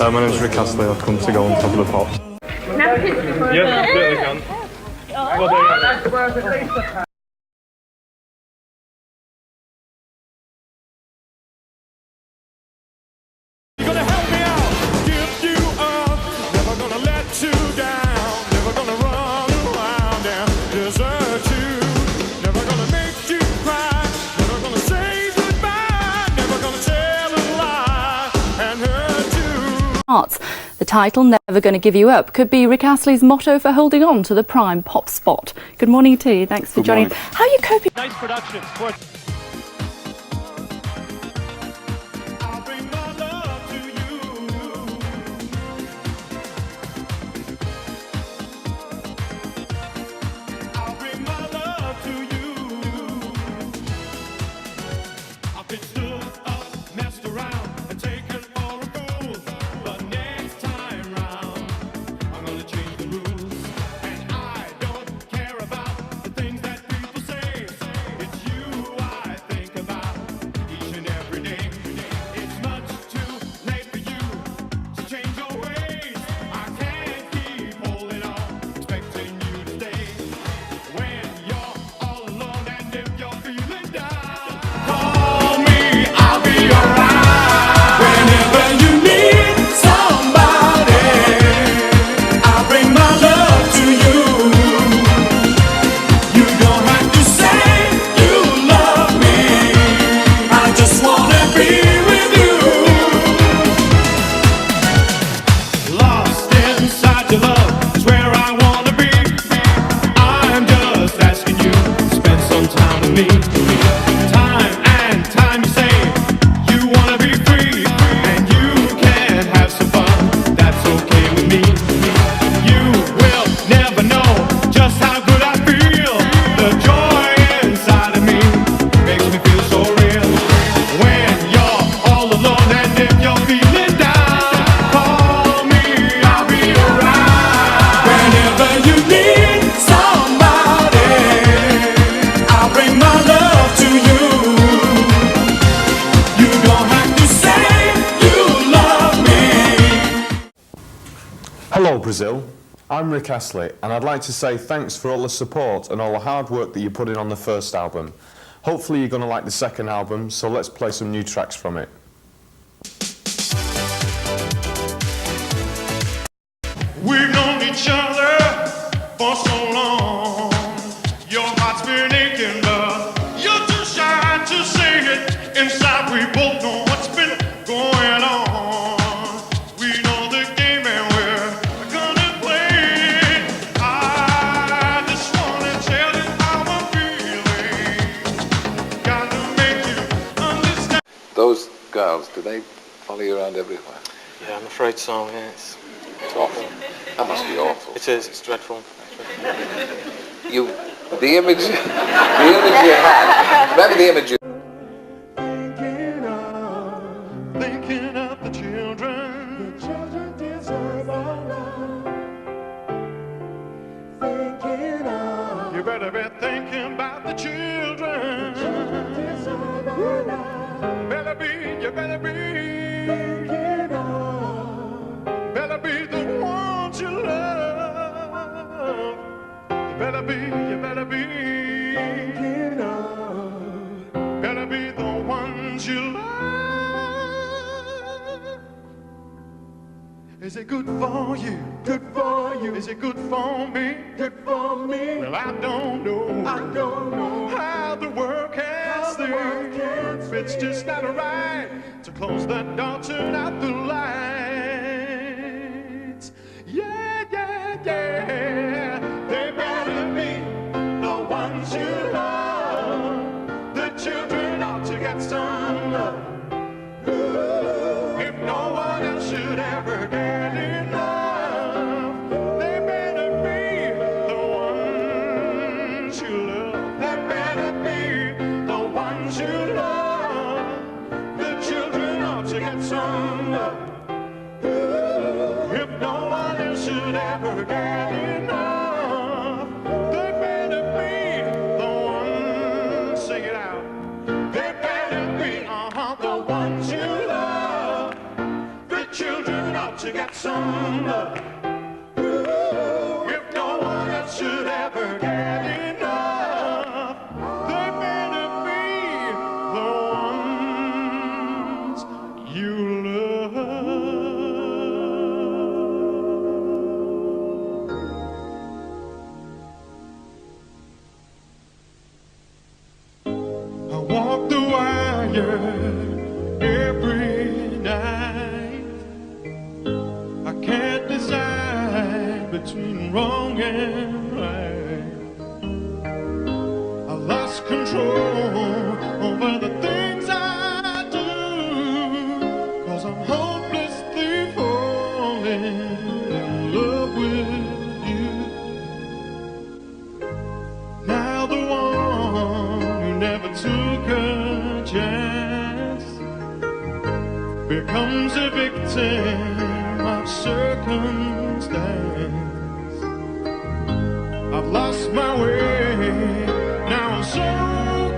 My name's Rick Astley. I've come to go on top of the pops. Yeah, really can. You're gonna help me out, give you up, never gonna let you down, never gonna run around and desert you, never gonna make you cry, never gonna say goodbye, never gonna tell a lie and hurt you. The title, Never Gonna Give You Up, could be Rick Astley's motto for holding on to the prime pop spot. Good morning to you. Thanks for joining. How are you coping? Nice production. Hello Brazil, I'm Rick Astley and I'd like to say thanks for all the support and all the hard work that you put in on the first album. Hopefully you're going to like the second album, so let's play some new tracks from it. We've known each other for so long. Your heart's been aching, but you're too shy to say it. Inside we both know what's been going on. We know the game and we're gonna play it. I just wanna tell you how I'm feeling. Gotta make you understand. Those girls, do they follow you around everywhere? Yeah, I'm afraid so, yes. It's awful. That must be awful. It is, it's dreadful. You, the image you had, remember the image you... Thinking of the children. The children deserve our love. Thinking of. You better be thinking about the children. The children deserve our love. Better be, you better be. Thinking of. Better be the ones you love. You better be, you better be. Thinking of. Better be the ones you love. Is it good for you? Good for you. Is it good for me? Good for me. Well, I don't know. I don't know how the world can see. It's just not right to close the door, turn out the lights. Yeah, yeah, yeah. They better be the ones you love. The children ought to get some love. If no one else should ever get enough, they better be the ones you love. They better be the ones you love. The children ought to get some love. If no one else should ever get enough, they better be the ones, sing it out. They better be the ones you love. The children ought some. If no one else should ever get enough, they better be the ones you love. I walk the wire every night. I can't decide between wrong and right. I lost control over the things I do, 'cause I'm hopelessly falling in love with you. Now the one who never took a chance becomes a victim of circumstance. I've lost my way, now I'm so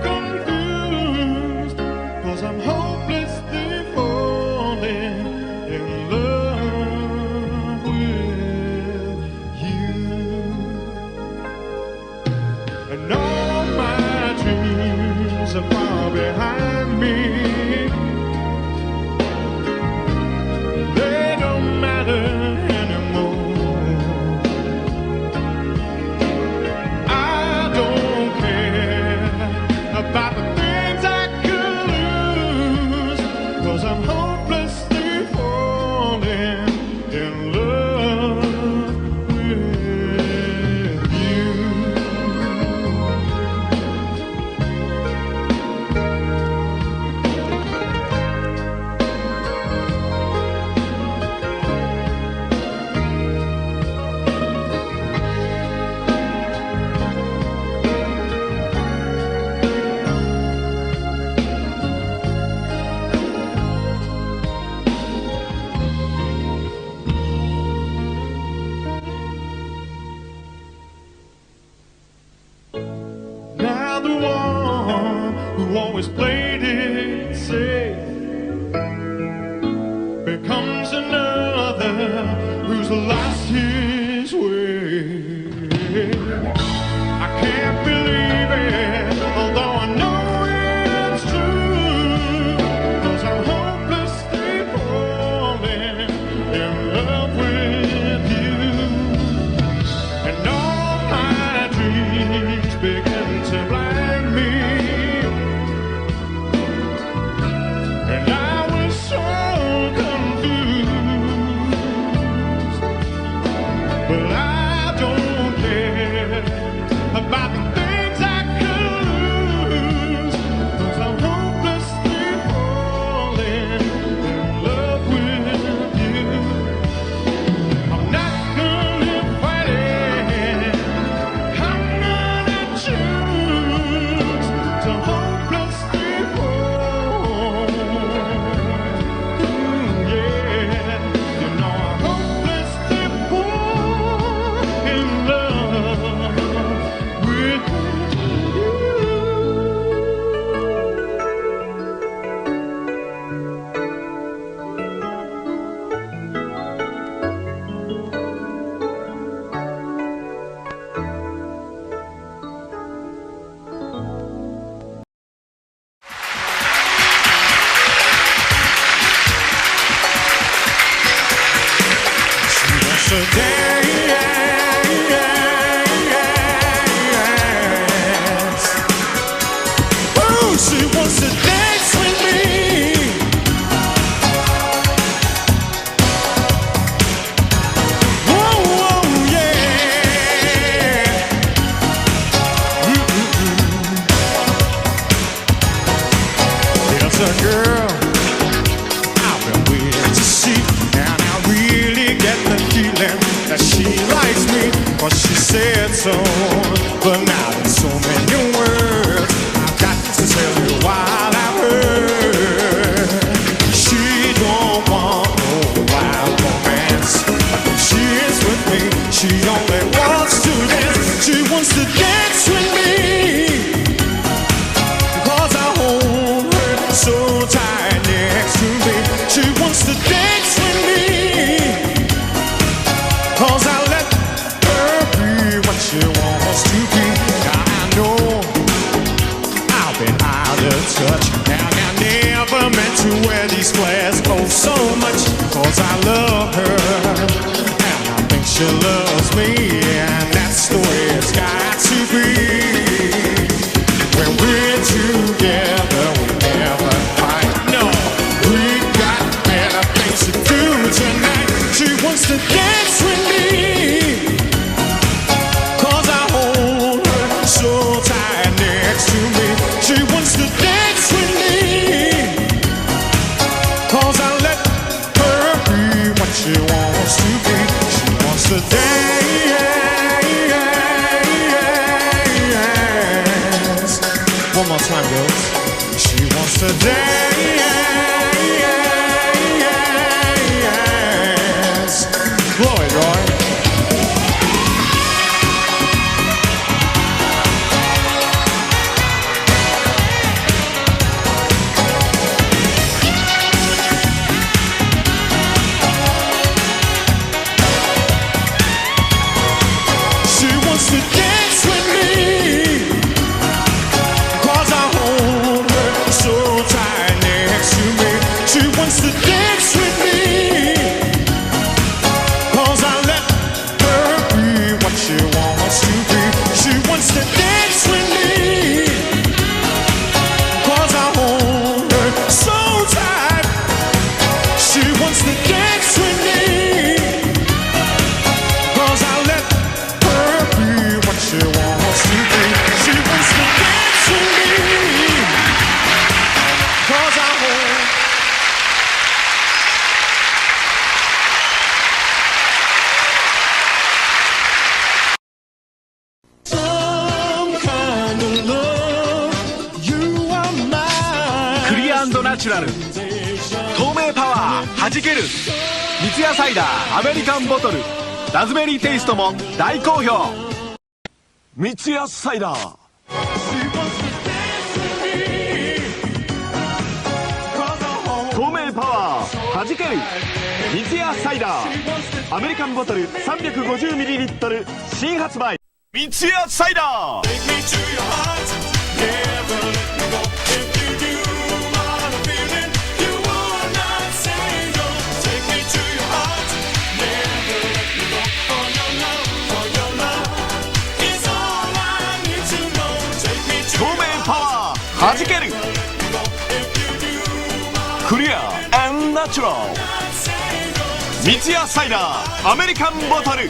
confused, 'cause I'm hopelessly falling in love with you. And all my dreams are far behind me. They don't matter anymore. I don't care about the things I could lose, 'cause I'm hopelessly falling in love with you. Now the one who always played it safe becomes another who's lost his way. I can't believe it, although I know it's true, 'cause I'm hopelessly falling in love with you. And all my dreams begin to blind me, and I was so confused. But I don't care about the things I could lose, 'cause I'm hopelessly falling in love with you. I'm not gonna fight it, I'm gonna choose to hopelessly fall. Yeah, you know I hopelessly fall in love with you. So dance. Oh, she wants to dance with me. Whoa, whoa, yeah. There's a girl I've been waiting to see, and I really get the feeling that she likes me, 'cause she said so. But now in so many words, I've got to tell you what I heard. She don't want no wild romance. When she is with me, she only wants to dance. She wants to dance with me, 'cause I hold her so tight next to me. She wants to dance with me. she loves me, and that's the way it's got to be. When we're together, we never fight. No, we got better things to do tonight. She wants to dance with me, 'cause I hold her so tight next to me. She wants to dance with me, 'cause I let her be what she wants to be. She wants to dance. One more time, girls. She wants to dance. Blow it, Roy. She wants to dance with me, 'cause I hold her so tight next to me. She wants to dance with me, 'cause I let her be what she wants to be. She wants to dance with me, 'cause I hold her so tight. She wants to dance with me, 'cause I let her be what she wants to be. She wants to dance with me, 'cause I hold. Some kind of love, you are mine. クリア&ナチュラル透明パワーはじける三ツ矢サイダーアメリカンボトルラズベリーテイストも大好評。三ツ矢サイダー透明パワーはじける三ツ矢サイダーアメリカンボトル 350ml 新発売。三ツ矢サイダー Take me to your heart, never let me go. If you do what I'm feeling, you will not say no. Take me to your heart, never let me go. For your love is all I need to know. Take me to 透明パワーはじける if you do what クリア&ナチュラル I say no. 三ツ矢サイダーアメリカンボトル。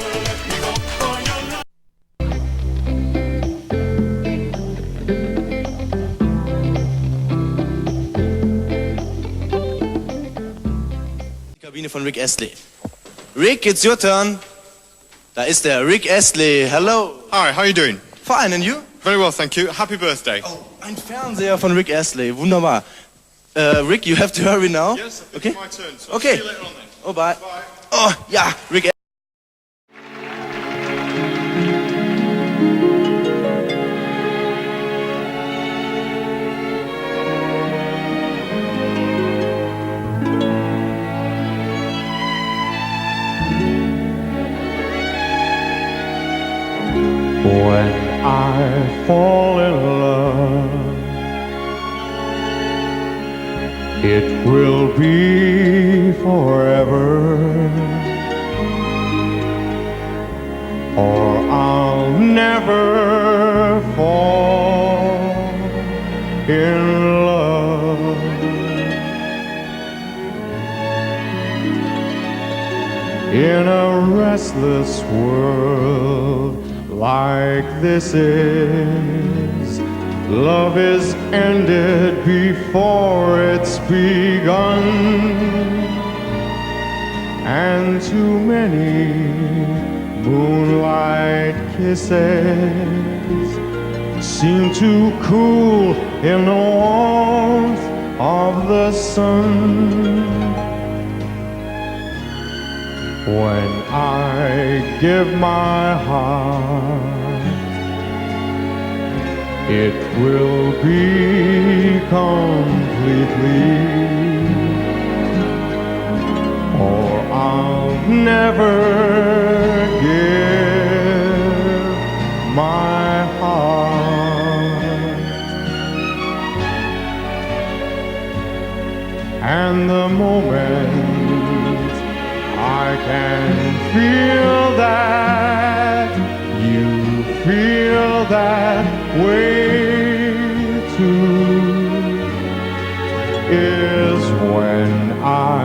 Kabine von Rick Astley. Rick, it's your turn. Da ist er, Rick Astley. Hello. Hi, how are you doing? Fine, and you? Very well, thank you. Happy birthday. Oh, ein Fernseher von Rick Astley. Wunderbar. Rick, you have to hurry now. Yes, it's Okay. my turn. So Okay. See you later on then. Oh, bye. Bye. Oh, ja, Rick. When I fall in love, it will be forever, or I'll never fall in love. In a restless world like this is, love is ended before it's begun, and too many moonlight kisses seem to cool in the warmth of the sun. When I give my heart, it will be completely, or I'll never give my heart. And the moment I can feel that that way too is when I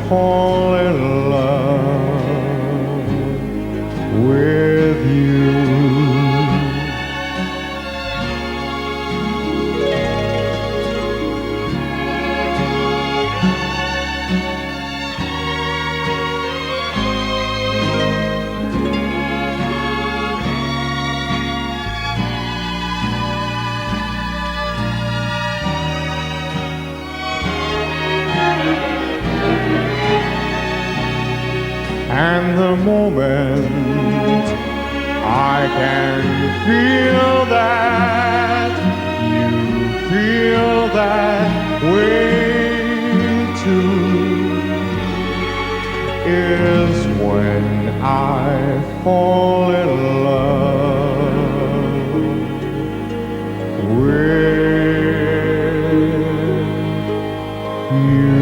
fall in love with you. And the moment I can feel that you feel that way too is when I fall in love with you.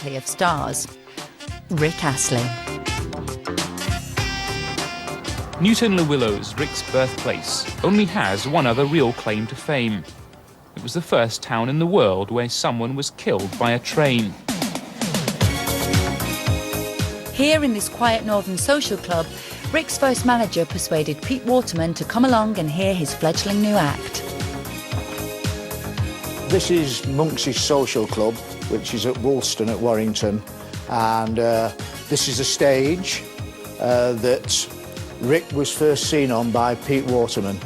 unlikely of stars, Rick Astley. Newton-le-Willows, Rick's birthplace, only has one other real claim to fame. It was the first town in the world where someone was killed by a train. Here in this quiet northern social club, Rick's first manager persuaded Pete Waterman to come along and hear his fledgling new act. This is Monks' Social Club, which is at Woolston at Warrington, and this is a stage that Rick was first seen on by Pete Waterman.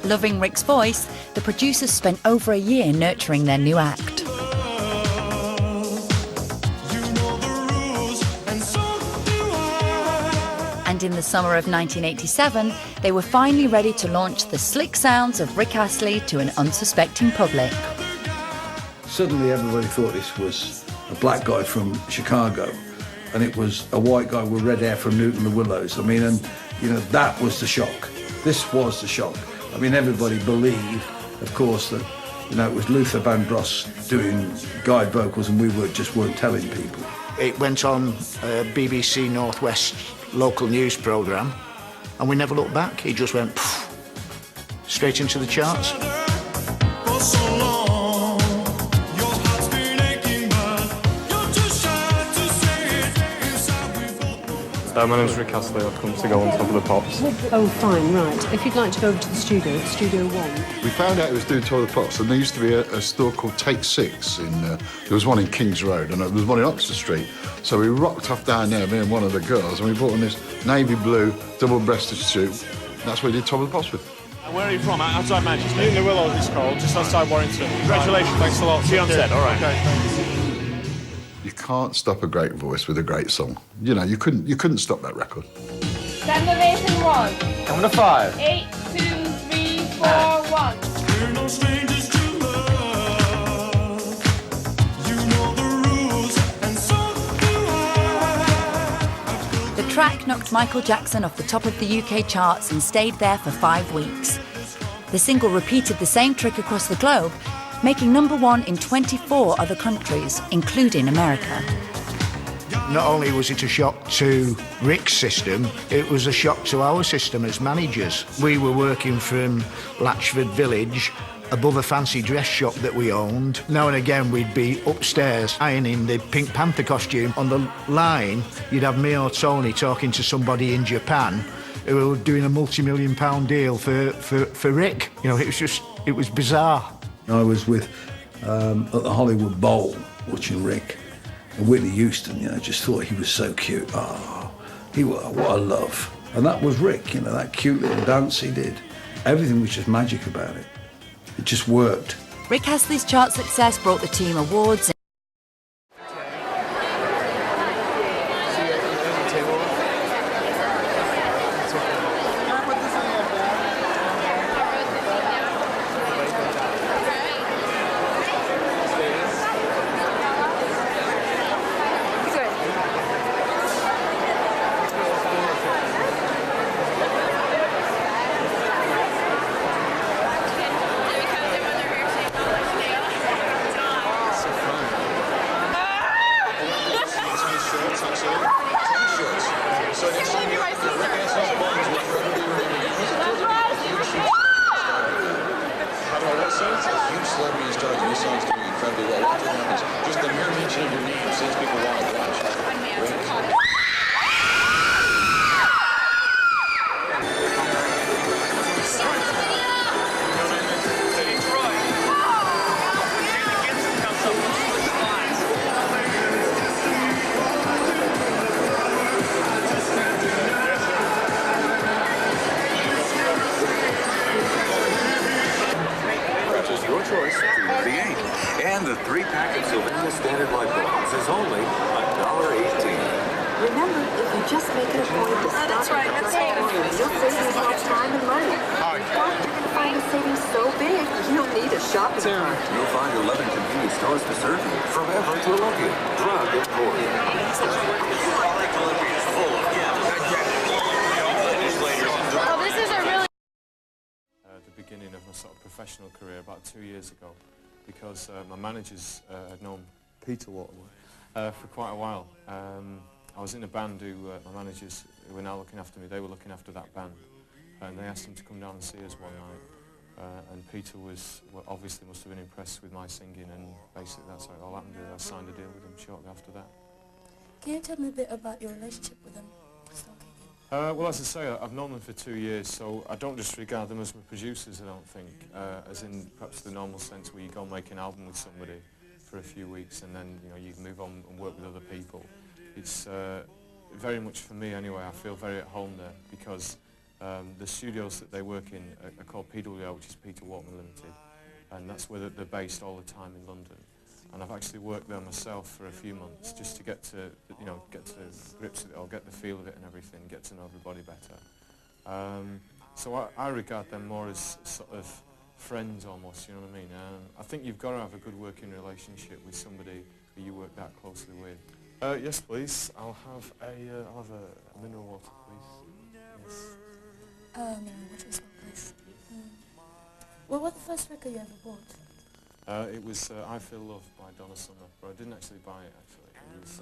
Loving Rick's voice, the producers spent over a year nurturing their new act. And in the summer of 1987, they were finally ready to launch the slick sounds of Rick Astley to an unsuspecting public. Suddenly everybody thought this was a black guy from Chicago, and it was a white guy with red hair from Newton-le-Willows. I mean, and you know, that was the shock. This was the shock. I mean, everybody believed, of course, that, you know, it was Luther Vandross doing guide vocals and we weren't telling people. It went on BBC Northwest local news programme, and we never looked back. He just went straight into the charts. My name's Rick Astley. I've come to go on top of the Pops. Oh, fine, right. If you'd like to go over to the studio, it's Studio 1. We found out it was doing Top of the Pops, and there used to be a store called Take 6 in, there was one in Kings Road, and there was one in Oxford Street. So we rocked off down there, me and one of the girls, and we bought on this navy blue double-breasted suit. That's what we did Top of the Pops with. Where are you from? Outside Manchester? Newton-le-Willows, it's called, just outside Warrington. Congratulations, thanks a lot. See you on set, all right. Okay, thanks. You can't stop a great voice with a great song. You know, you couldn't stop that record. Stand ovation 1. Count to 5. 8, 2, 3, 4, 1. We're no strangers to love. You know the rules, and so do I. The track knocked Michael Jackson off the top of the UK charts and stayed there for 5 weeks. The single repeated the same trick across the globe, making #1 in 24 other countries, including America. Not only was it a shock to Rick's system, it was a shock to our system as managers. We were working from Latchford Village, above a fancy dress shop that we owned. Now and again we'd be upstairs ironing the Pink Panther costume. On the line, you'd have me or Tony talking to somebody in Japan who were doing a multi-million-pound deal for Rick. You know, it was bizarre. I was with, at the Hollywood Bowl, watching Rick, and Whitney Houston, you know, just thought he was so cute. Oh, what a love. And that was Rick, you know, that cute little dance he did. Everything was just magic about it. It just worked. Rick Astley's chart success brought the team awards. And the 3-pack of Sylvania Standard Light bulbs is only $1.18. Remember, if you just make it a point to stop that's right. you'll save yourself time and money. In fact, you're going to find the savings so big, you'll need a shopping cart. You'll find 11 convenience stores to serve you, from Ever to Olympia. Drug and more. Oh, this is a really... The beginning of my sort of professional career about 2 years ago, because my managers had known Peter Waterman, For quite a while. I was in a band who, my managers who were now looking after me, they were looking after that band. And they asked him to come down and see us one night. And Peter was, well, obviously must have been impressed with my singing, and basically that's how it all happened. I signed a deal with him shortly after that. Can you tell me a bit about your relationship with them? Well, as I say, I've known them for 2 years, so I don't just regard them as my producers, I don't think, as in perhaps the normal sense where you go and make an album with somebody for a few weeks and then, you know, you move on and work with other people. It's very much for me anyway, I feel very at home there because the studios that they work in are called PWO, which is Peter Walkman Limited, and that's where they're based all the time in London. And I've actually worked there myself for a few months just to get to, you know, get to grips with it or get the feel of it and everything, get to know everybody better. So I regard them more as sort of friends almost, you know what I mean? I think you've got to have a good working relationship with somebody who you work that closely with. Yes, please. I'll have a mineral water, please. Yes. Mineral water as well, please. What was the first record you ever bought? It was I Feel Love by Donna Summer, but I didn't actually buy it actually. It was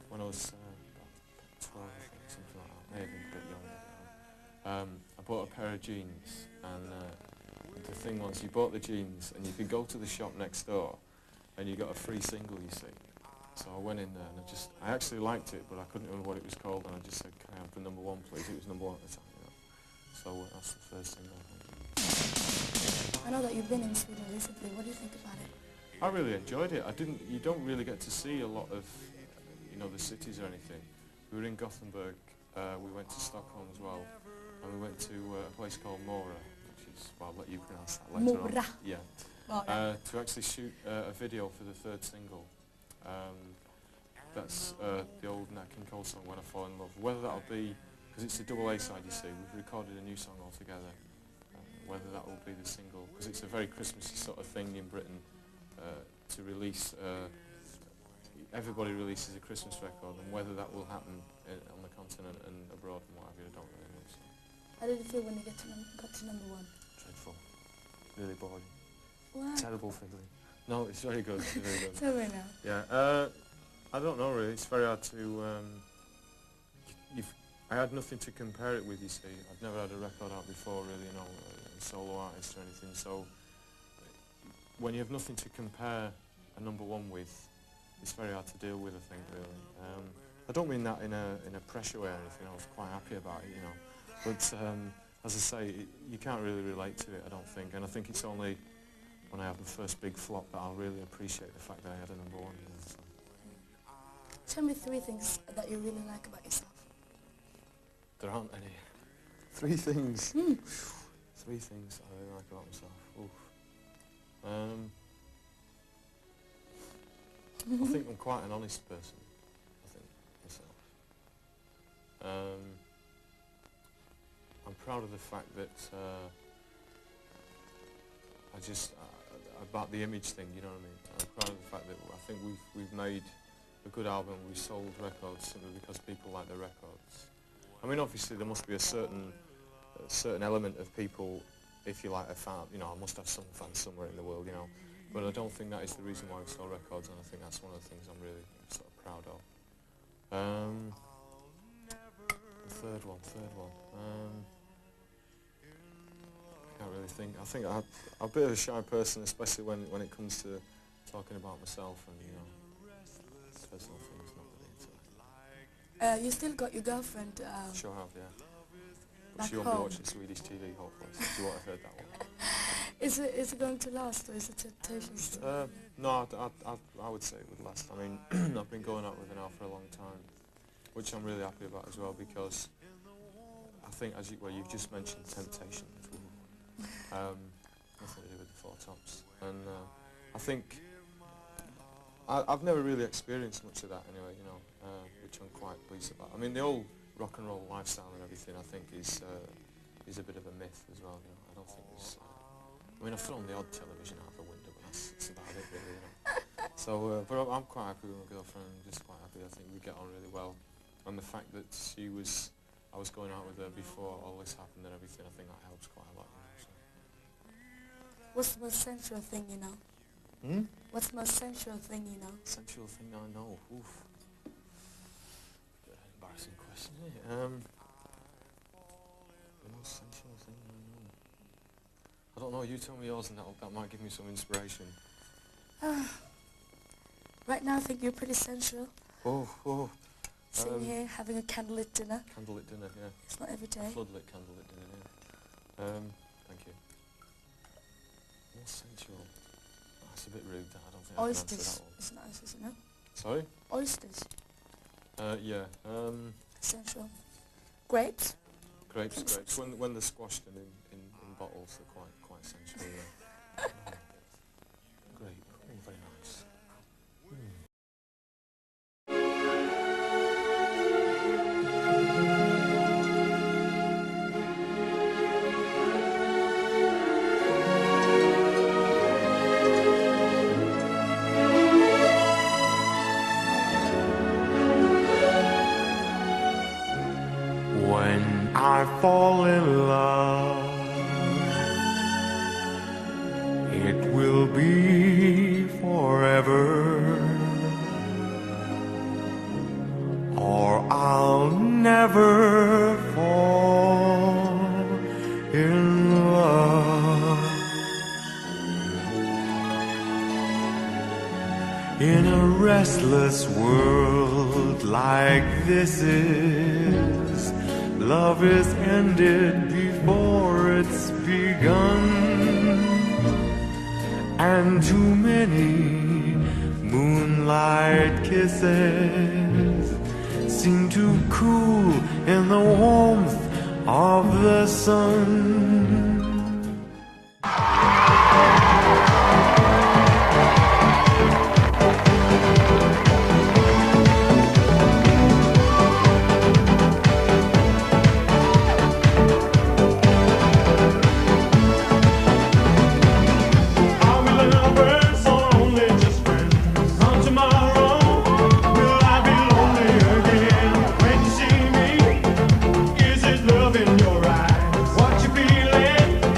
when I was about 12, I think, something like that, maybe a bit younger. I bought a pair of jeans, and the thing was you bought the jeans and you could go to the shop next door and you got a free single, you see. So I went in there and I actually liked it, but I couldn't remember what it was called, and I just said, can I have the #1 please? It was #1 at the time, you know. So that's the first single, I think. I know that you've been in Sweden recently. What do you think about it? I really enjoyed it. You don't really get to see a lot of, you know, the cities or anything. We were in Gothenburg, we went to Stockholm as well, and we went to a place called Mora, which is, well, I'll let you pronounce that later Mora. on. Yeah. To actually shoot a video for the third single. That's the old Nat King Cole song, When I Fall in Love. Whether that'll be, because it's a double A side, you see, we've recorded a new song altogether. Whether that will be the single, because it's a very Christmassy sort of thing in Britain to release, everybody releases a Christmas record, and whether that will happen on the continent and abroad and what have you, I don't really know. So. How did you feel when you got to #1? Dreadful. Really boring. What? Terrible feeling. No, it's very good. It's very good. Tell me now. Yeah, I don't know really, it's very hard to, I had nothing to compare it with, you see. I've never had a record out before, really, you know, a solo artist or anything. So when you have nothing to compare a #1 with, it's very hard to deal with, I think, really. I don't mean that in a pressure way or anything. I was quite happy about it, you know. But as I say, you can't really relate to it, I don't think. And I think it's only when I have the first big flop that I'll really appreciate the fact that I had a #1. You know, so. Tell me 3 things that you really like about yourself. There aren't any. 3 things. 3 things I really like about myself. Oof. I think I'm quite an honest person. I think myself. I'm proud of the fact that about the image thing. You know what I mean? I'm proud of the fact that I think we've made a good album. We sold records simply because people like the records. I mean, obviously there must be a certain element of people, if you like, a fan. You know, I must have some fans somewhere in the world, you know. But I don't think that is the reason why we sell records, and I think that's one of the things I'm really sort of proud of. The third one. I can't really think. I think I'm a bit of a shy person, especially when it comes to talking about myself and, you know, personal things, not really into it. You still got your girlfriend? Sure have, yeah. Back She won't be home. watching Swedish TV, hopefully, so she won't have heard that one. Is it going to last, or is it temptation still? No, I would say it would last. I mean, I've been going out with her now for a long time, which I'm really happy about as well, because I think, as you've just mentioned, temptation. Nothing to do with the Four Tops. And I think I've never really experienced much of that anyway, you know, which I'm quite pleased about. I mean, the old rock and roll lifestyle and everything, I think, is a bit of a myth as well, you know. I don't think there's... I mean, I've thrown the odd television out the window, but that's about it, really, you know. So, but I'm quite happy with my girlfriend, I'm just quite happy. I think we get on really well. And the fact that I was going out with her before all this happened and everything, I think that helps quite a lot, you know, so. What's the most sensual thing you know? Hmm? What's the most sensual thing you know? Sensual thing I know. Oof. Bit of an embarrassing question, isn't it? The most sensual thing I know. I don't know. You tell me yours, and that might give me some inspiration. Right now I think you're pretty sensual. Oh. Sitting here having a candlelit dinner. Candlelit dinner, yeah. It's not every day. Floodlit candlelit dinner, yeah. Thank you. Most sensual. That's a bit rude. That I don't think I can answer Oysters. that one. It's nice, isn't it? Sorry? Oysters. Yeah. Sensual. Grapes. Grapes. When they're squashed and in bottles, they're quite sensual. Yeah. Grape. Oh, very nice. When I fall in love, it will be forever, or I'll never fall in love. In a restless world like this is, love is ended before it's begun, and too many moonlight kisses seem to cool in the warmth of the sun. What you feeling?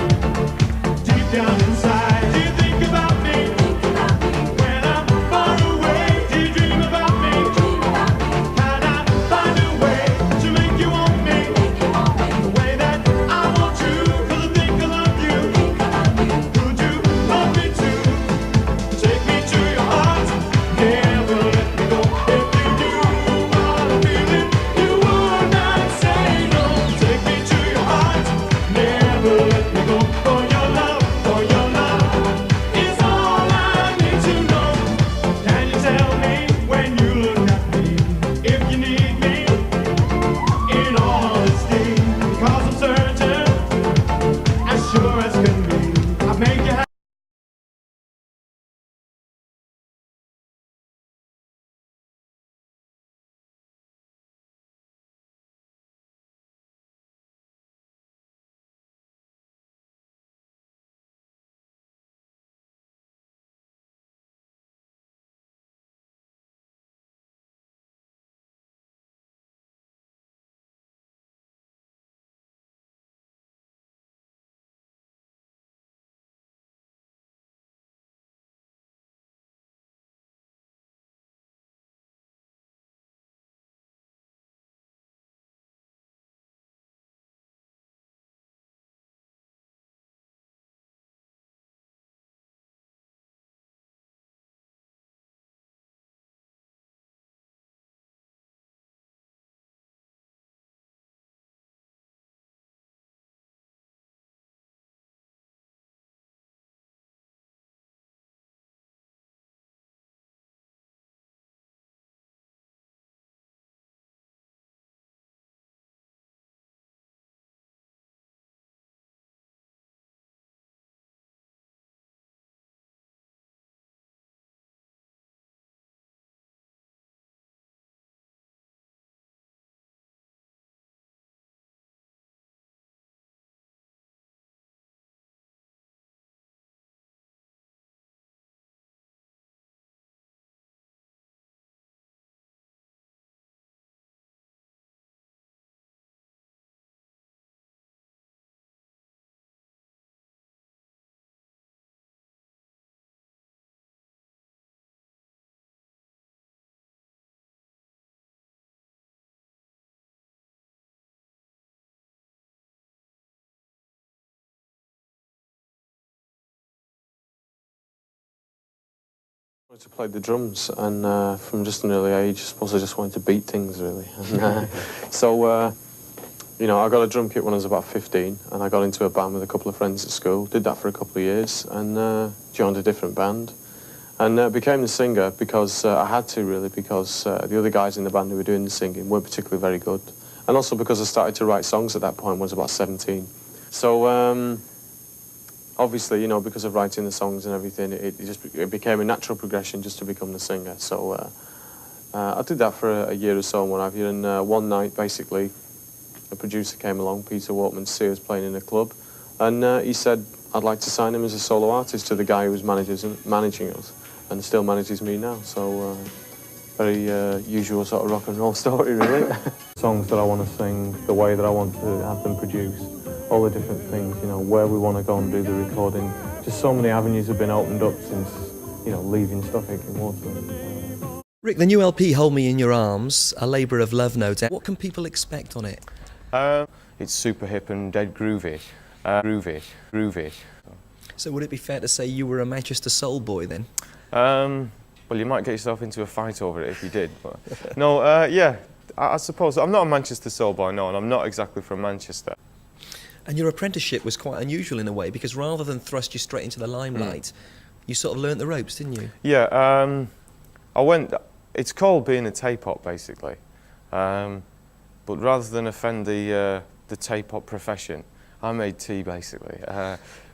I played the drums, and from just an early age, I suppose I just wanted to beat things, really. And, you know, I got a drum kit when I was about 15, and I got into a band with a couple of friends at school, did that for a couple of years, and joined a different band. And became the singer because I had to, really, because the other guys in the band who were doing the singing weren't particularly very good. And also because I started to write songs at that point when I was about 17. So, obviously, you know, because of writing the songs and everything, it became a natural progression just to become the singer. So I did that for a year or so and what have you, and one night, basically, a producer came along, Peter Waltman, to see us playing in a club, and he said I'd like to sign him as a solo artist to the guy who was managing us, and still manages me now. So very usual sort of rock and roll story, really. Songs that I want to sing, the way that I want to have them produced, all the different things, you know, where we want to go and do the recording. Just so many avenues have been opened up since, you know, leaving Stockholm. Rick, the new LP, Hold Me in Your Arms, a labour of love, no doubt. What can people expect on it? It's super hip and dead groovy. Groovy. So would it be fair to say you were a Manchester soul boy then? Well, you might get yourself into a fight over it if you did. But no, yeah, I suppose. I'm not a Manchester soul boy, no, and I'm not exactly from Manchester. And your apprenticeship was quite unusual in a way, because rather than thrust you straight into the limelight, you sort of learnt the ropes, didn't you? Yeah, it's called being a tape-op, basically. But rather than offend the tape-op profession, I made tea, basically.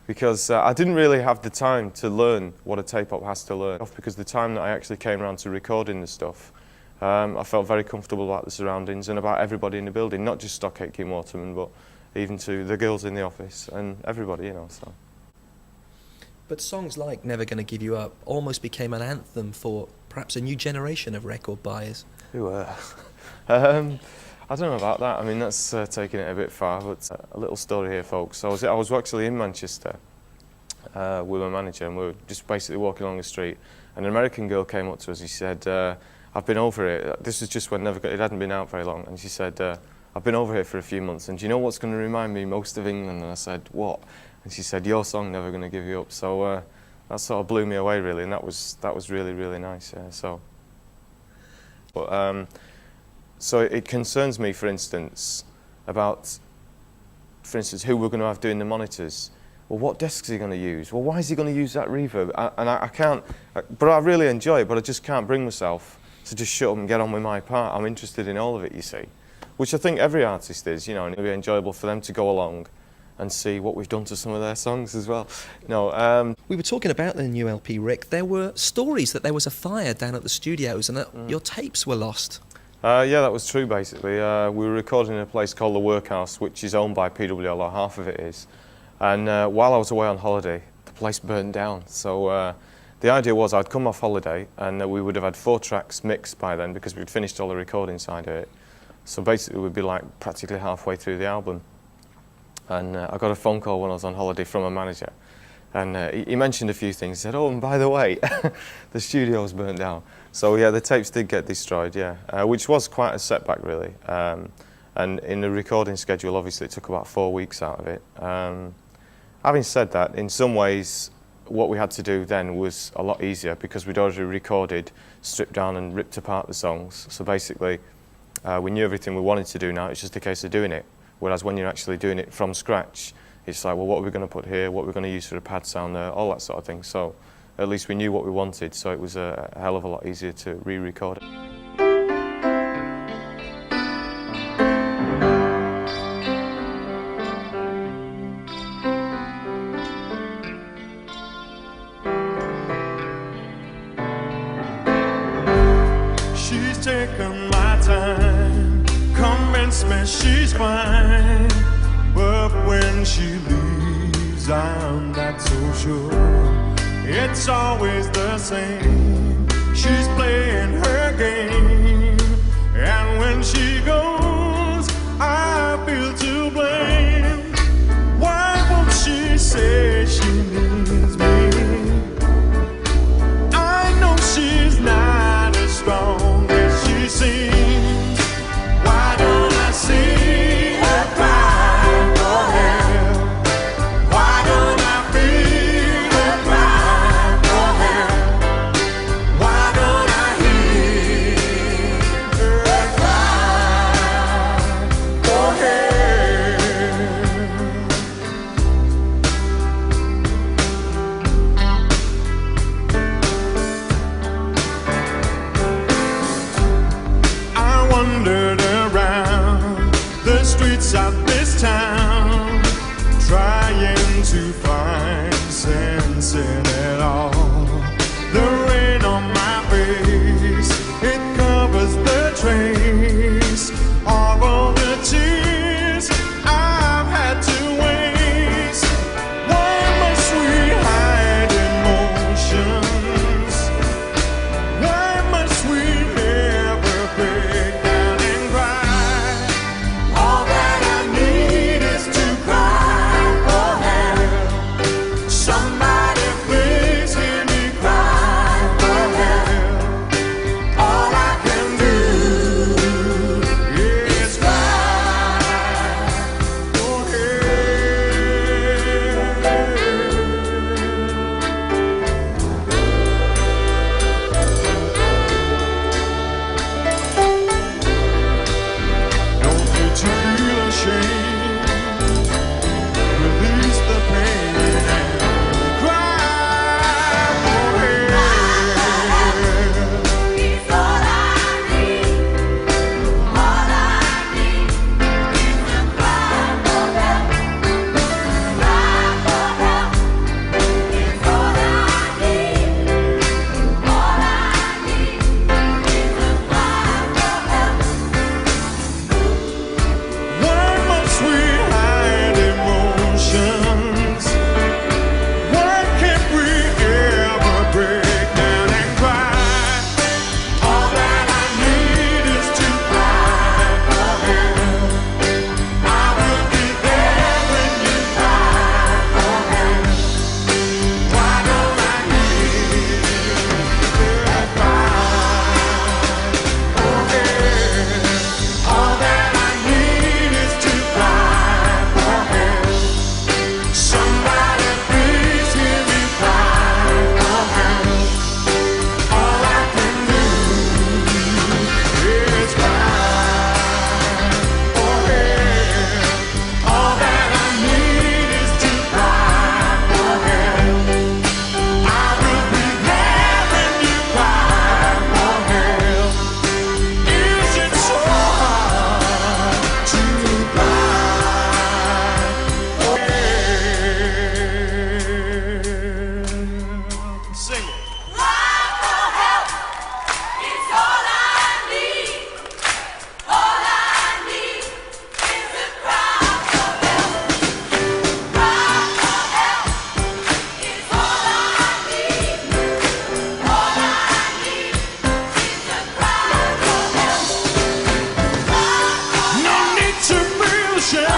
Because I didn't really have the time to learn what a tape-op has to learn. Because the time that I actually came around to recording the stuff, I felt very comfortable about the surroundings and about everybody in the building, not just Stock Aitken Waterman, but even to the girls in the office and everybody, you know, so. But songs like Never Gonna Give You Up almost became an anthem for perhaps a new generation of record buyers. I don't know about that. I mean, that's taking it a bit far, but a little story here, folks. I was actually in Manchester with my manager, and we were just basically walking along the street, and an American girl came up to us. She said, I've been over it. This was just when it hadn't been out very long, and she said, I've been over here for a few months, and do you know what's going to remind me most of England? And I said, what? And she said, your song, Never Gonna Give You Up. So that sort of blew me away, really, and that was really, really nice. Yeah, so. But, so it concerns me, for instance, about, who we're going to have doing the monitors. Well, what desks is he going to use? Well, why is he going to use that reverb? I can't, but I really enjoy it, but I just can't bring myself to just shut up and get on with my part. I'm interested in all of it, you see, which I think every artist is, you know, and it'll be enjoyable for them to go along and see what we've done to some of their songs as well. No, we were talking about the new LP, Rick. There were stories that there was a fire down at the studios and that your tapes were lost. Yeah, that was true, basically. We were recording in a place called The Workhouse, which is owned by PWL, or half of it is. And while I was away on holiday, the place burned down. So the idea was I'd come off holiday, and we would have had 4 tracks mixed by then, because we'd finished all the recording side of it. So basically we'd be like practically halfway through the album. And I got a phone call when I was on holiday from a manager. And he mentioned a few things. He said, oh, and by the way, the studio's burnt down. So yeah, the tapes did get destroyed, yeah, which was quite a setback, really. And in the recording schedule, obviously, it took about 4 weeks out of it. Having said that, in some ways, what we had to do then was a lot easier, because we'd already recorded, stripped down and ripped apart the songs. So basically, we knew everything we wanted to do now. It's just a case of doing it. Whereas when you're actually doing it from scratch, it's like, well, what are we going to put here? What are we going to use for the pad sound there? All that sort of thing. So at least we knew what we wanted, so it was a hell of a lot easier to re-record it. She's taken my time, convince me she's fine, but when she leaves, I'm not so sure. It's always the same. She's playing her game, and when she goes, I feel to blame. Why won't she say she needs me? I know she's not as strong as she seems. Why don't I see her cry for help? Why don't I feel her cry for help? inside this town, trying to find sense in it all. The rain on my face, it covers the trace of all the tears I've had to waste. Why must we hide emotions? Why must we never break down and cry? All that I need is to cry for help. Somebody please hear me cry for help. All I can do is cry for Don't need to feel ashamed. Release the pain and cry for help. It's all I need. All I need is to cry for help. Cry for help. It's all I need. All I need is to cry for help. Why must we hide emotions? Why can't we ever break down and cry? All that I need is to cry for help. I will be there when you cry for help. Why don't I need to cry for help? All that I need is to cry for help. Somebody please hear me cry for help. All I can do is cry for help. All that I need is to cry for help. I will be there when you cry for help. Is it so hard to cry for help? Sing it. Cry for help. It's all I need. All I need is to cry for help. Cry for help. It's all I need. All I need is to cry for help. No need to feel ashamed.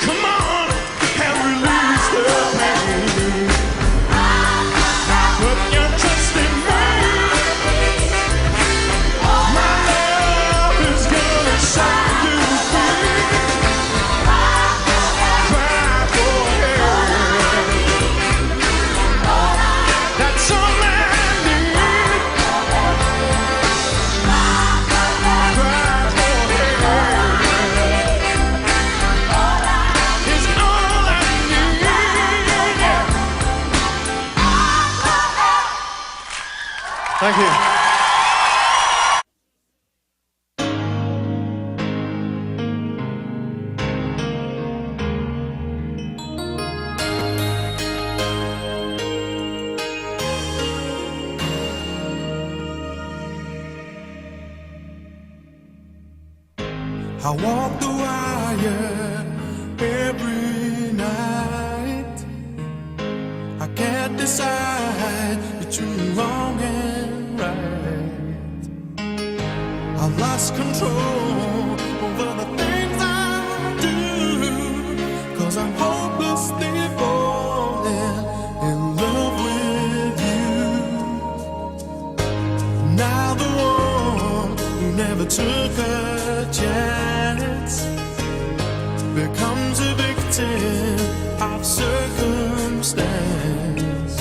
Come on and release the pain. Put your trust in me. My love is gonna set you free. Cry for help. That's all I need. Thank you. I walk the wire every night. I can't decide between wrong and right. I've lost control over the things I do, 'cause I'm hopelessly falling in love with you. Now the one who never took a chance becomes a victim of circumstance.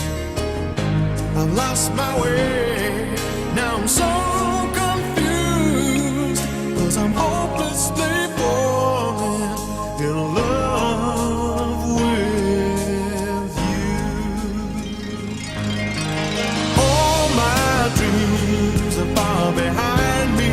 I've lost my way, now I'm so confused, 'cause I'm hopelessly falling in love with you. All my dreams are far behind me.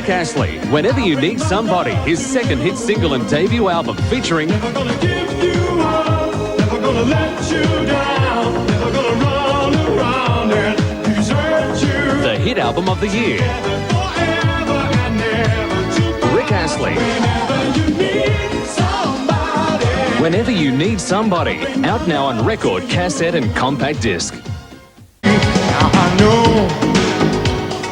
Rick Astley, Whenever You Need Somebody, his second hit single and debut album featuring Never gonna give you up, never gonna let you down, never gonna run around and desert you. the hit album of the year. Forever and ever. Rick Astley, Whenever you need somebody. Whenever You Need Somebody, out now on record, cassette and compact disc. Now I know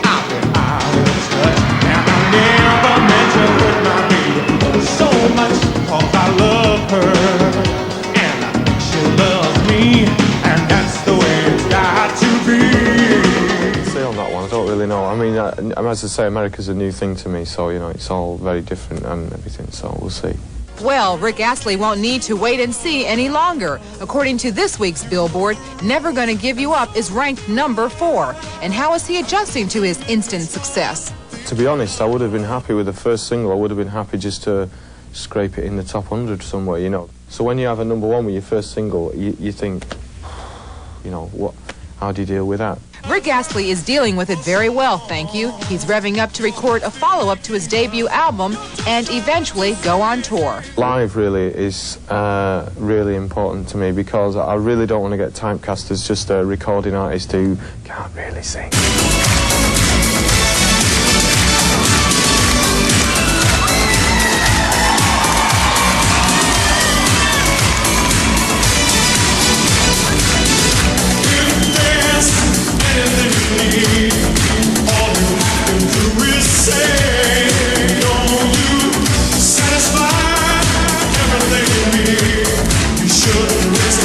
I've been out of touch, and I never meant to hurt my baby so much, 'cause I love her and she loves me, and that's the way it's got to be. Say on that one, I don't really know. I mean, as I say, America's a new thing to me, so, you know, it's all very different and everything, so we'll see. Well, Rick Astley won't need to wait and see any longer. According to this week's Billboard, Never Gonna Give You Up is ranked number 4. And how is he adjusting to his instant success? To be honest, I would have been happy with the first single. I would have been happy just to scrape it in the top 100 somewhere, you know. So when you have a number 1 with your first single, you think, you know, how do you deal with that? Rick Astley is dealing with it very well, thank you. He's revving up to record a follow-up to his debut album and eventually go on tour. Live really is really important to me because I really don't want to get typecast as just a recording artist who can't really sing.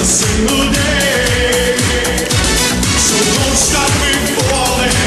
Single day, so don't stop me falling.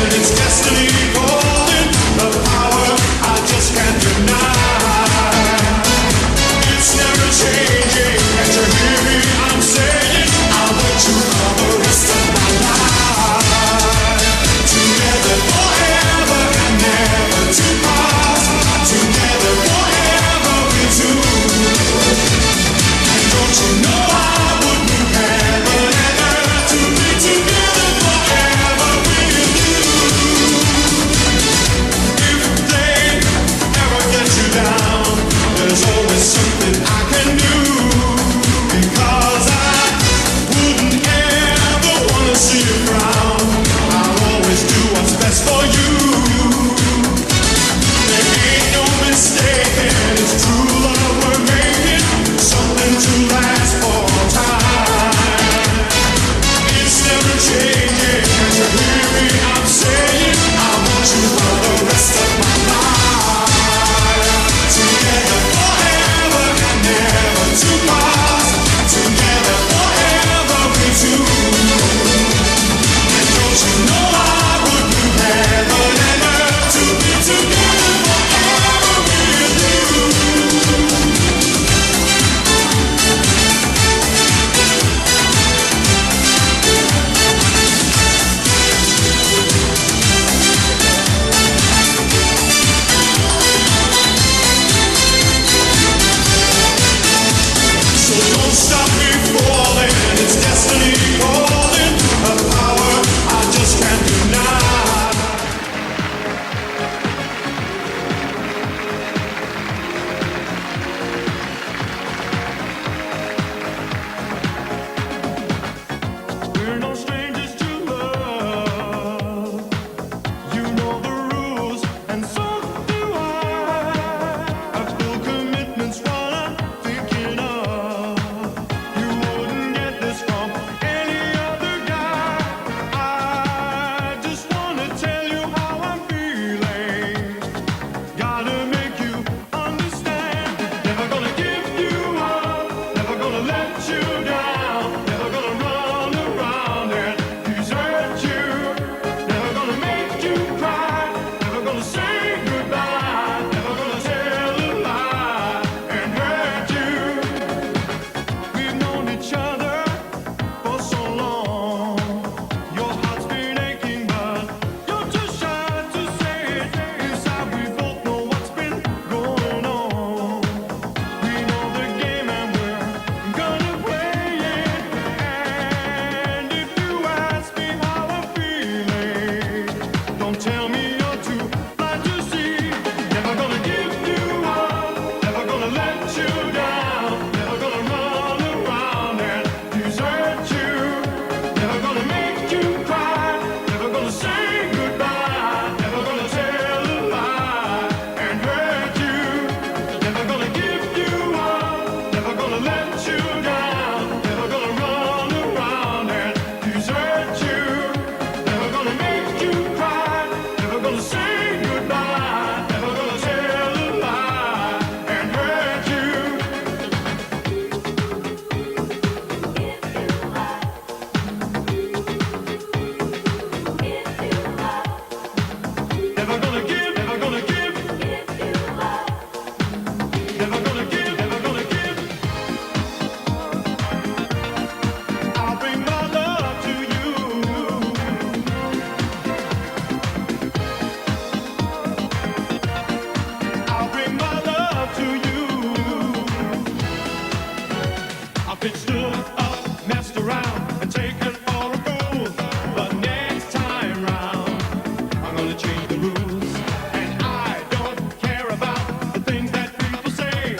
gonna change the rules. And I don't care about the things that people say.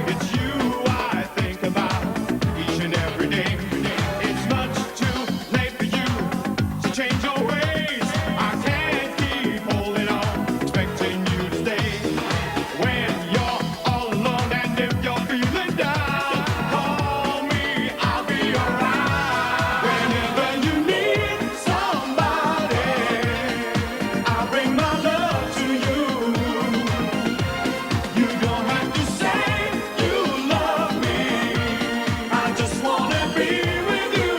It's you I think about each and every day. It's much too late for you to change your ways. I can't keep holding on, expecting you to stay. When you're all alone and if you're feeling down, call me, I'll be around. Whenever you need somebody, I'll bring my love to you. You don't have to say you love me, I just wanna be with you.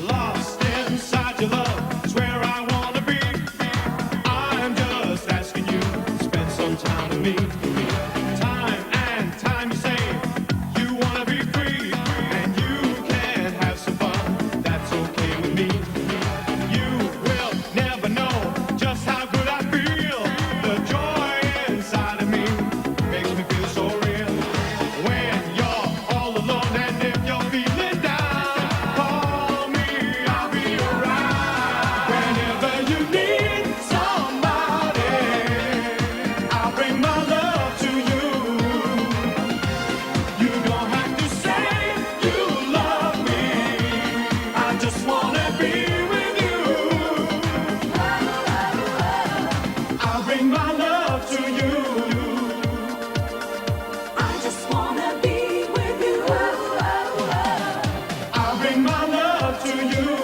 Lost inside your love is where I wanna be. I'm just asking you to spend some time with me. Time and time you say you wanna be free, and you can have some fun, that's okay with me. You will never know just how good I feel. The joy inside of me makes me feel so real. When you're all alone and if you're feeling down, call me, I'll be around. Whenever you need somebody, I'll bring my love to you. You don't have to say you love me, I just wanna be with you. I'll bring my love to you. I just wanna be with you. I'll bring my love to you.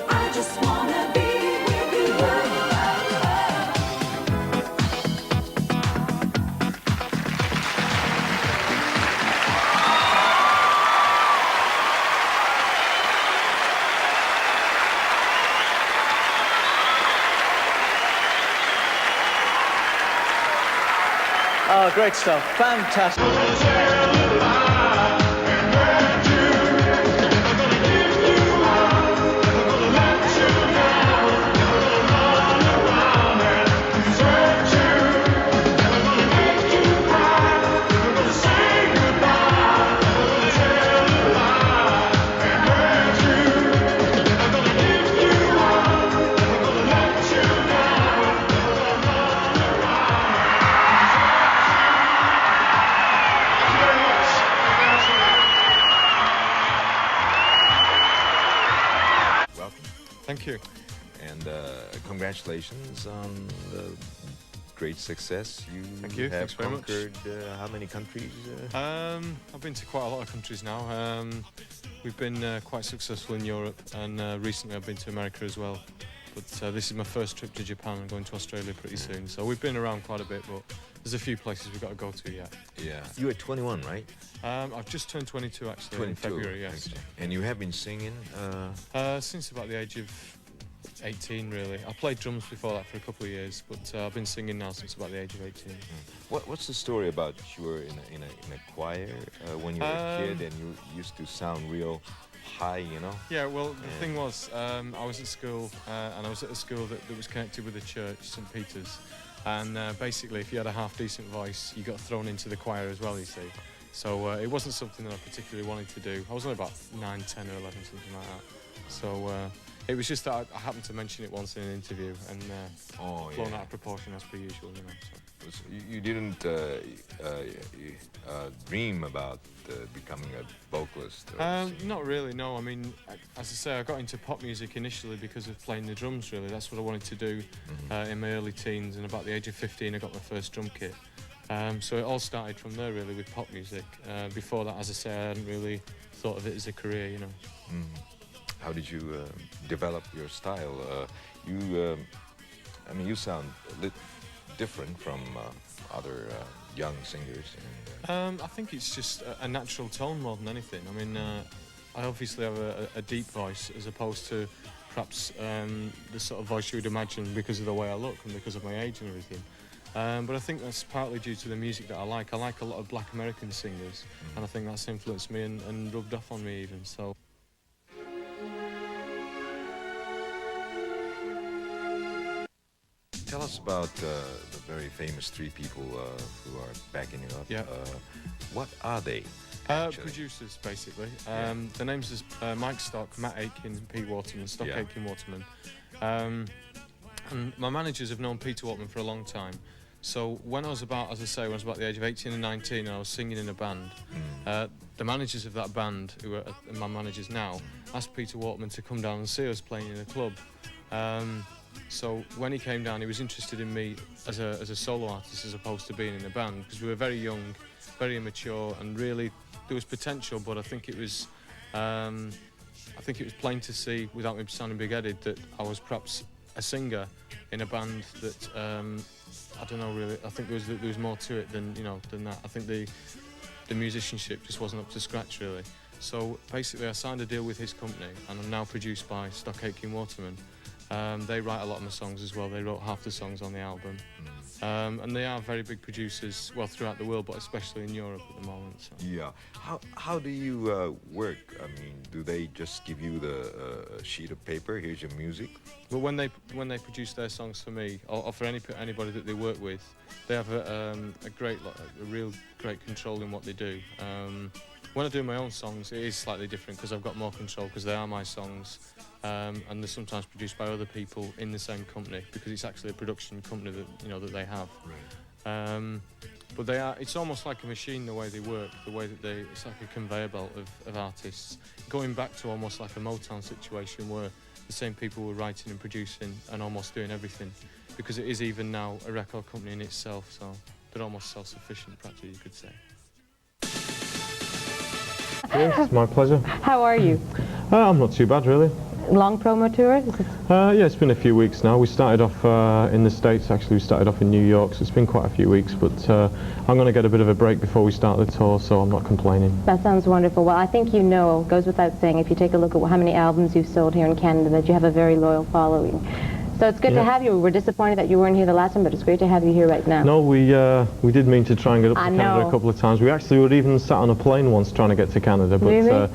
I just wanna be with you. Oh, great stuff. Fantastic. Thank you. And congratulations on the great success. You Thank you. have Thanks very much. conquered how many countries? I've been to quite a lot of countries now. We've been quite successful in Europe, and recently I've been to America as well. But this is my first trip to Japan. I'm going to Australia pretty soon. So we've been around quite a bit, but there's a few places we've got to go to yet. Yeah. You were 21, right? I've just turned 22 actually 22. in February, yes. Okay. And you have been singing? Since about the age of 18, really. I played drums before that for a couple of years, but I've been singing now since about the age of 18. What's the story about you were in a choir when you were a kid and you used to sound real high, you know? Yeah, well, the thing was, I was at school, and I was at a school that was connected with a church, St. Peter's. And basically, if you had a half-decent voice, you got thrown into the choir as well, you see. So it wasn't something that I particularly wanted to do. I was only about 9, 10 or 11, something like that. So it was just that I happened to mention it once in an interview and blown out of proportion as per usual, you know. So. You didn't dream about becoming a vocalist? Not really, no. I mean, as I say, I got into pop music initially because of playing the drums, really. That's what I wanted to do in my early teens, and about the age of 15 I got my first drum kit. So it all started from there, really, with pop music. Before that, as I say, I hadn't really thought of it as a career, you know. How did you develop your style? I mean, you sound a little different from other young singers. And, I think it's just a natural tone more than anything. I mean, I obviously have a deep voice as opposed to perhaps the sort of voice you would imagine because of the way I look and because of my age and everything. But I think that's partly due to the music that I like. I like a lot of black American singers, and I think that's influenced me and rubbed off on me even. So. tell us about the very famous three people who are backing you up. Yeah. What are they? Producers, basically. The names is Mike Stock, Matt Aiken, Pete Waterman, Stock Aiken Waterman. And my managers have known Peter Waterman for a long time. So when I was about, as I say, when I was about the age of 18 and 19 and I was singing in a band, the managers of that band, who are my managers now, asked Peter Waterman to come down and see us playing in a club. So when he came down, he was interested in me as a solo artist as opposed to being in a band, because we were very young, very immature, and really there was potential, but I think it was plain to see, without me sounding big-headed, that I was perhaps a singer in a band that I don't know really. I think there was more to it than that. I think the musicianship just wasn't up to scratch really. So basically, I signed a deal with his company, and I'm now produced by Stock Aiken Waterman. They write a lot of my songs as well. They wrote half the songs on the album. And they are very big producers, well, throughout the world, but especially in Europe at the moment. So. Yeah. How do you work? I mean, do they just give you the sheet of paper? Here's your music. Well, when they produce their songs for me, or for anybody that they work with, they have a real great control in what they do. When I do my own songs, it is slightly different because I've got more control because they are my songs, and they're sometimes produced by other people in the same company because it's actually a production company that they have. Right. But it's almost like a machine the way they work, the way that it's like a conveyor belt of artists, going back to almost like a Motown situation where the same people were writing and producing and almost doing everything, because it is even now a record company in itself, so they're almost self-sufficient, practically, you could say. Yes, my pleasure. How are you? I'm not too bad, really. Long promo tour? Yeah, it's been a few weeks now. We started off in the States, actually. We started off in New York, so it's been quite a few weeks, but I'm going to get a bit of a break before we start the tour, so I'm not complaining. That sounds wonderful. Well, I think goes without saying, if you take a look at how many albums you've sold here in Canada, that you have a very loyal following. So it's good to have you. We're disappointed that you weren't here the last time, but it's great to have you here right now. No, we did mean to try and get up to Canada a couple of times. We actually were even sat on a plane once trying to get to Canada, but really?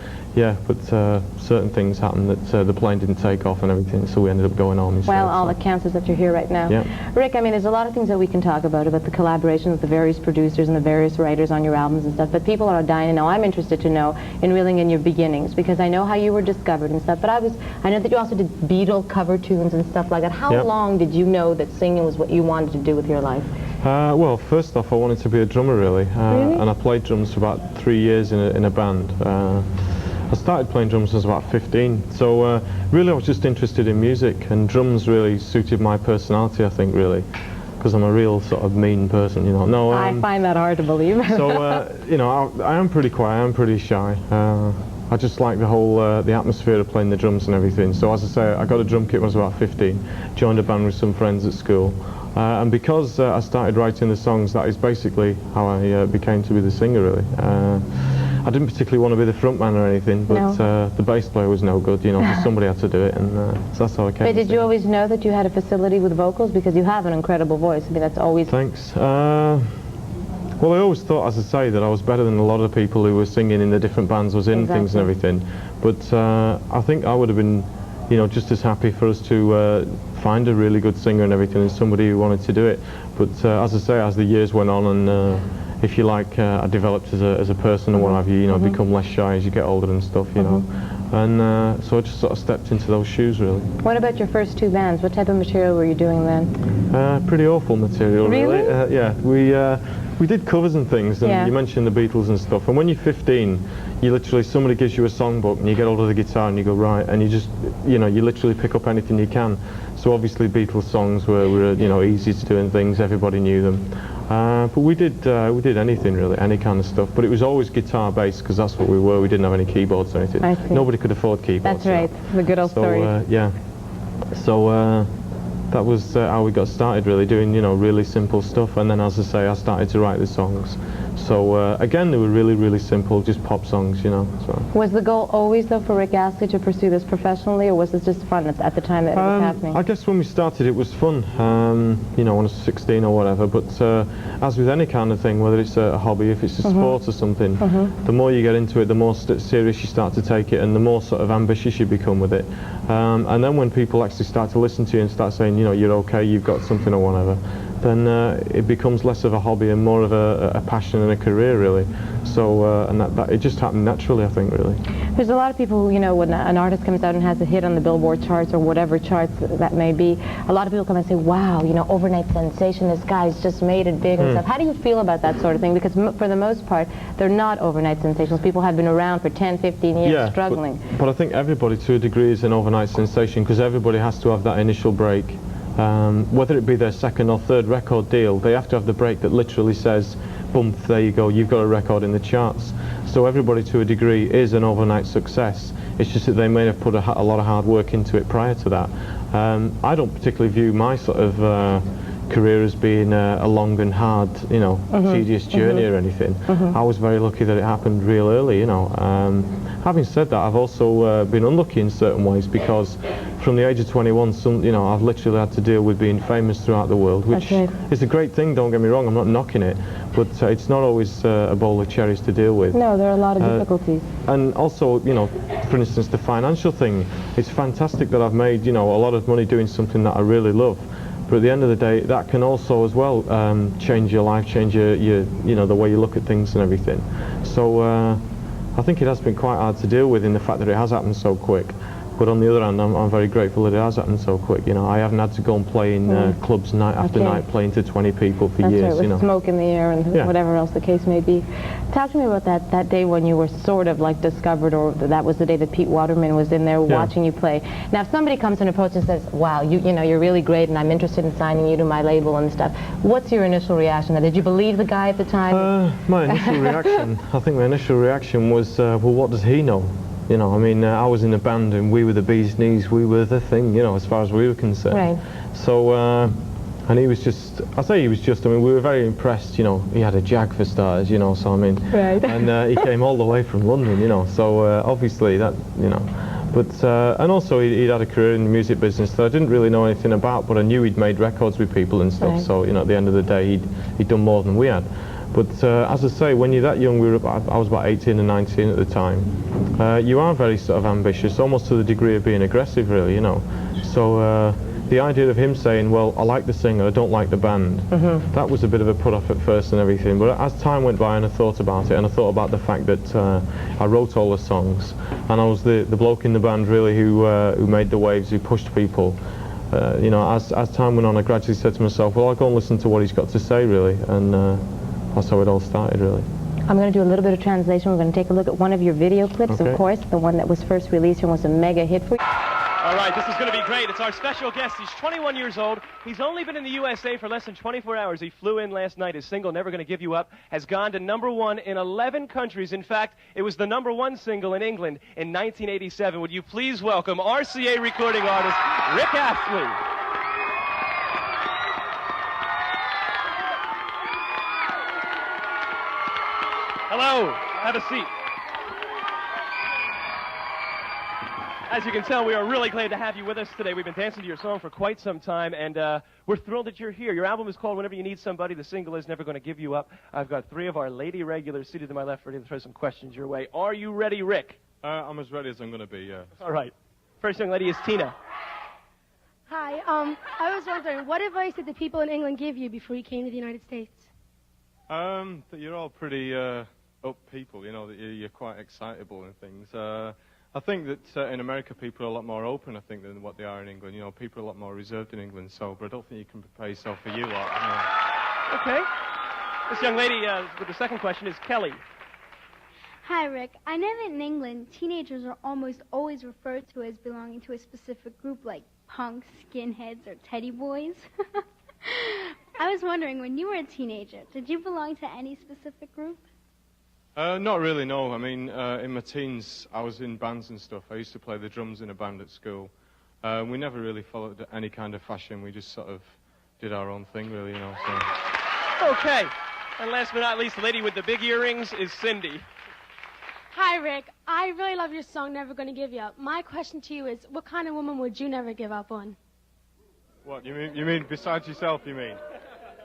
Certain things happened that the plane didn't take off and everything, so we ended up going home instead. Well, all that counts is that you're here right now. Yeah. Rick, I mean, there's a lot of things that we can talk about the collaboration with the various producers and the various writers on your albums and stuff, but people are dying to know. I'm interested to know, in reeling in your beginnings, because I know how you were discovered and stuff, but I know that you also did Beatle cover tunes and stuff like that. How long did you know that singing was what you wanted to do with your life? Well, first off, I wanted to be a drummer, really? And I played drums for about 3 years in a band. I started playing drums when I was about 15, so really I was just interested in music, and drums really suited my personality, I think, really, because I'm a real sort of mean person, No, I find that hard to believe. So, I am pretty quiet, I am pretty shy. I just like the whole the atmosphere of playing the drums and everything. So as I say, I got a drum kit when I was about 15, joined a band with some friends at school, and because I started writing the songs, that is basically how I became to be the singer, really. I didn't particularly want to be the front man or anything, but the bass player was no good, so somebody had to do it, and so that's how I came. But did you always know that you had a facility with vocals? Because you have an incredible voice. I mean, that's always... Thanks. Well, I always thought, as I say, that I was better than a lot of people who were singing in the different bands, was in things and everything. But I think I would have been, just as happy for us to find a really good singer and everything, and somebody who wanted to do it. But as I say, as the years went on, and if you like, I developed as a person and what have you, become less shy as you get older and stuff, And so I just sort of stepped into those shoes, really. What about your first two bands? What type of material were you doing then? Pretty awful material, really. Yeah, we did covers and things, and you mentioned the Beatles and stuff, and when you're 15, somebody gives you a songbook and you get hold of the guitar and you go, right, and you just, you literally pick up anything you can. So obviously Beatles songs were easy to do and things, everybody knew them. But we did anything really, any kind of stuff, but it was always guitar based, because that's what we were. We didn't have any keyboards or anything. Nobody could afford keyboards. That's right, the good old story. So that was how we got started, really, doing really simple stuff, and then as I say, I started to write the songs. So again, they were really, really simple, just pop songs, you know. So. Was the goal always, though, for Rick Astley to pursue this professionally, or was it just fun at the time that it was happening? I guess when we started, it was fun, you know, when I was 16 or whatever, but as with any kind of thing, whether it's a hobby, if it's a sport or something, the more you get into it, the more serious you start to take it, and the more sort of ambitious you become with it. And then when people actually start to listen to you and start saying, you know, you're okay, you've got something or whatever, then it becomes less of a hobby and more of a passion and a career, really. So, and that it just happened naturally, I think, really. There's a lot of people who, you know, when an artist comes out and has a hit on the Billboard charts or whatever charts that may be, a lot of people come and say, wow, you know, overnight sensation, this guy's just made it big and stuff. How do you feel about that sort of thing? Because for the most part, they're not overnight sensations. People have been around for 10, 15 years struggling. But I think everybody, to a degree, is an overnight sensation, because everybody has to have that initial break. Whether it be their second or third record deal, they have to have the break that literally says, boom, there you go, you've got a record in the charts. So everybody, to a degree, is an overnight success. It's just that they may have put a lot of hard work into it prior to that. I don't particularly view my sort of career as being a long and hard, you know, tedious journey or anything. I was very lucky that it happened real early, you know. Having said that, I've also been unlucky in certain ways, because from the age of 21, you know, I've literally had to deal with being famous throughout the world, which is a great thing, don't get me wrong, I'm not knocking it, but it's not always a bowl of cherries to deal with. No, there are a lot of difficulties. And also, you know, for instance, the financial thing, it's fantastic that I've made, you know, a lot of money doing something that I really love. But at the end of the day, that can also as well change your life, change your you know, the way you look at things and everything. So I think it has been quite hard to deal with, in the fact that it has happened so quick. But on the other hand, I'm very grateful that it has happened so quick. You know, I haven't had to go and play in clubs night after night, playing to 20 people for years. Right, you know, with smoke in the air and whatever else the case may be. Talk to me about that day when you were sort of like discovered, or that was the day that Pete Waterman was in there watching you play. Now, if somebody comes and approaches and says, "Wow, you know, you're really great, and I'm interested in signing you to my label and stuff," what's your initial reaction? Did you believe the guy at the time? My initial reaction, I think my initial reaction was, well, what does he know? You know, I mean, I was in a band and we were the bee's knees, we were the thing, you know, as far as we were concerned. Right. So, and he was just, I mean, we were very impressed, you know, he had a Jag for starters, you know, so I mean, right. And he came all the way from London, you know, so obviously that, you know, but, and also he'd had a career in the music business that I didn't really know anything about, but I knew he'd made records with people and stuff, so, you know, at the end of the day, he'd done more than we had. But as I say, when you're that young, I was about 18 and 19 at the time, you are very sort of ambitious, almost to the degree of being aggressive, really, you know. So the idea of him saying, well, I like the singer, I don't like the band, that was a bit of a put-off at first and everything. But as time went by and I thought about it, and I thought about the fact that I wrote all the songs, and I was the bloke in the band, really, who made the waves, who pushed people. You know, as time went on, I gradually said to myself, well, I'll go and listen to what he's got to say, really, and that's how it all started, really. I'm going to do a little bit of translation. We're going to take a look at one of your video clips, of course, the one that was first released and was a mega hit for you. All right, this is going to be great. It's our special guest. He's 21 years old. He's only been in the USA for less than 24 hours. He flew in last night. His single, Never Gonna Give You Up, has gone to #1 in 11 countries. In fact, it was the #1 single in England in 1987. Would you please welcome RCA recording artist Rick Astley. Hello, have a seat. As you can tell, we are really glad to have you with us today. We've been dancing to your song for quite some time, and we're thrilled that you're here. Your album is called Whenever You Need Somebody. The single is Never Gonna Give You Up. I've got 3 of our lady regulars seated to my left, ready to throw some questions your way. Are you ready, Rick? I'm as ready as I'm going to be, yeah. All right. First young lady is Tina. Hi, I was wondering, what advice did the people in England give you before you came to the United States? That you're all pretty up people, you know, that you're quite excitable and things. I think that in America people are a lot more open, I think, than what they are in England. You know, people are a lot more reserved in England, so, but I don't think you can prepare yourself for you lot. You know. Okay. This young lady with the second question is Kelly. Hi, Rick. I know that in England, teenagers are almost always referred to as belonging to a specific group, like punks, skinheads, or teddy boys. I was wondering, when you were a teenager, did you belong to any specific group? Not really, no. I mean, in my teens, I was in bands and stuff. I used to play the drums in a band at school. We never really followed any kind of fashion. We just sort of did our own thing, really, you know. So. Okay. And last but not least, the lady with the big earrings is Cindy. Hi, Rick. I really love your song, Never Gonna Give You Up. My question to you is, what kind of woman would you never give up on? What, you mean besides yourself, you mean?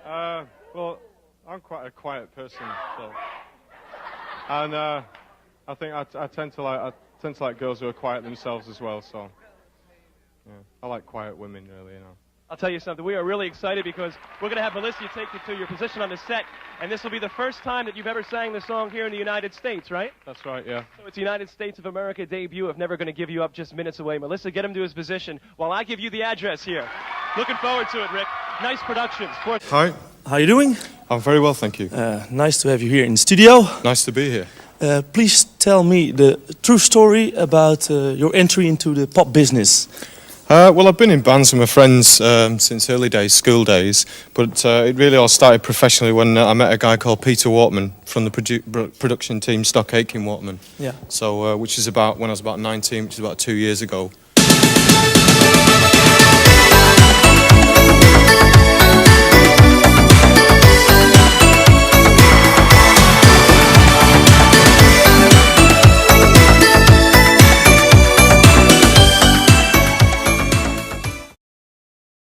Well, I'm quite a quiet person, so... And I think I tend to like girls who are quiet themselves as well, so... Yeah, I like quiet women, really, you know. I'll tell you something, we are really excited because we're going to have Melissa take you to your position on the set, and this will be the first time that you've ever sang the song here in the United States, right? That's right, yeah. So it's the United States of America debut of Never Gonna Give You Up, just minutes away. Melissa, get him to his position while I give you the address here. Looking forward to it, Rick. Nice production. Sports. Hi. How are you doing? I'm very well, thank you. Nice to have you here in the studio. Nice to be here. Please tell me the true story about your entry into the pop business. Well, I've been in bands with my friends since early days, school days, but it really all started professionally when I met a guy called Peter Waterman from the production team Stock Aitken Waterman. Yeah. So, which is about when I was about 19, which is about 2 years ago.